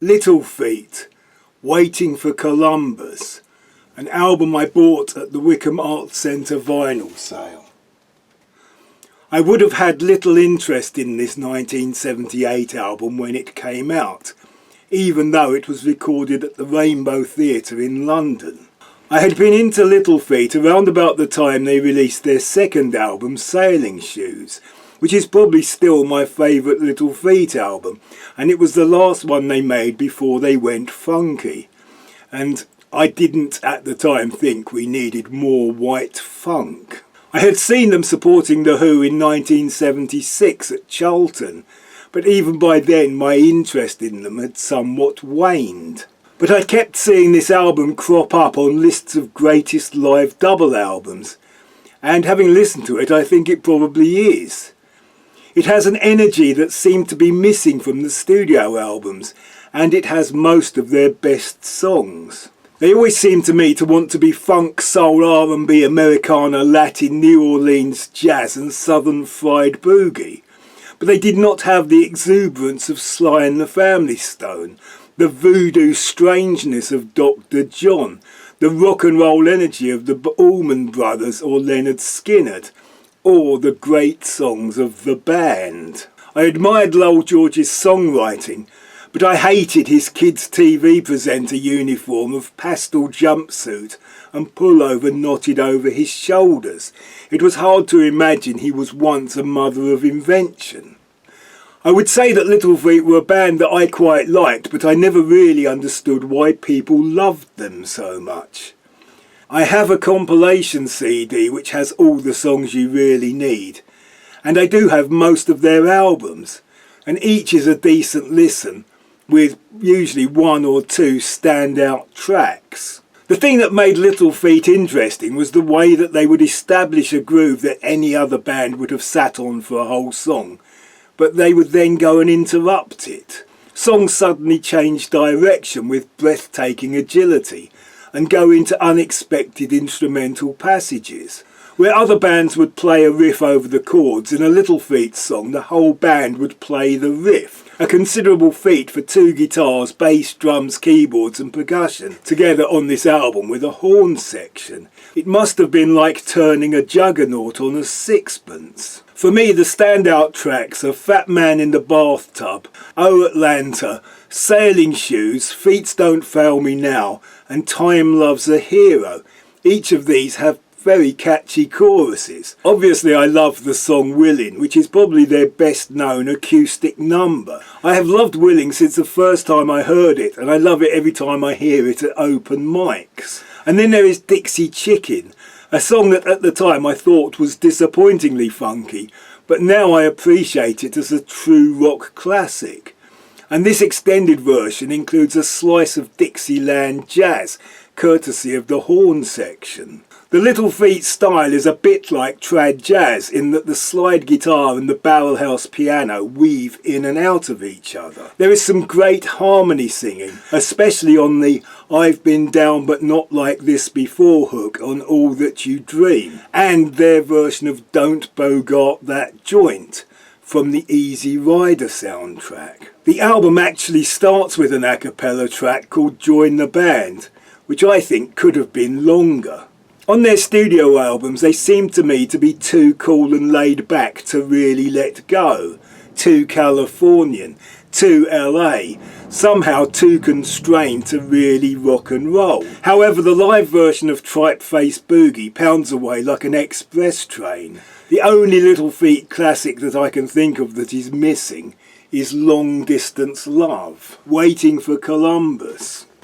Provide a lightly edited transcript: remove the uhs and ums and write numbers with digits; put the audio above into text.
Little Feat, Waiting for Columbus, an album I bought at the Wickham Arts Centre vinyl sale. I would have had little interest in this 1978 album when it came out, even though it was recorded at the Rainbow Theatre in London. I had been into Little Feat around about the time they released their second album, Sailing Shoes, which is probably still my favourite Little Feat album, and it was the last one they made before they went funky. And I didn't at the time think we needed more white funk. I had seen them supporting The Who in 1976 at Charlton, but even by then my interest in them had somewhat waned. But I kept seeing this album crop up on lists of greatest live double albums, and having listened to it, I think it probably is. It has an energy that seemed to be missing from the studio albums, and it has most of their best songs. They always seem to me to want to be funk, soul, R&B, Americana, Latin, New Orleans, jazz and southern fried boogie. But they did not have the exuberance of Sly and the Family Stone, the voodoo strangeness of Dr. John, the rock and roll energy of the Allman Brothers or Leonard Skinner, or the great songs of the band. I admired Lowell George's songwriting, but I hated his kids' TV presenter uniform of pastel jumpsuit and pullover knotted over his shoulders. It was hard to imagine he was once a mother of invention. I would say that Little Feat were a band that I quite liked, but I never really understood why people loved them so much. I have a compilation CD which has all the songs you really need, and I do have most of their albums, and each is a decent listen, with usually one or two standout tracks. The thing that made Little Feat interesting was the way that they would establish a groove that any other band would have sat on for a whole song, but they would then go and interrupt it. Songs suddenly change direction with breathtaking agility, and go into unexpected instrumental passages. Where other bands would play a riff over the chords, in a Little Feat song the whole band would play the riff. A considerable feat for two guitars, bass, drums, keyboards and percussion together on this album with a horn section. It must have been like turning a juggernaut on a sixpence. For me, the standout tracks are Fat Man in the Bathtub, Oh Atlanta, Sailing Shoes, Feet Don't Fail Me Now, and Time Loves a Hero. Each of these have very catchy choruses. Obviously I love the song Willin', which is probably their best known acoustic number. I have loved Willin' since the first time I heard it, and I love it every time I hear it at open mics. And then there is Dixie Chicken, a song that at the time I thought was disappointingly funky, but now I appreciate it as a true rock classic. And this extended version includes a slice of Dixieland jazz, courtesy of the horn section. The Little Feat style is a bit like trad jazz in that the slide guitar and the barrelhouse piano weave in and out of each other. There is some great harmony singing, especially on the I've Been Down But Not Like This Before hook on All That You Dream, and their version of Don't Bogart That Joint from the Easy Rider soundtrack. The album actually starts with an a cappella track called Join the Band, which I think could have been longer. On their studio albums they seem to me to be too cool and laid back to really let go, too Californian, too LA, somehow too constrained to really rock and roll. However, the live version of Tripe Face Boogie pounds away like an express train. The only Little Feat classic that I can think of that is missing is Long Distance Love, Waiting for Columbus.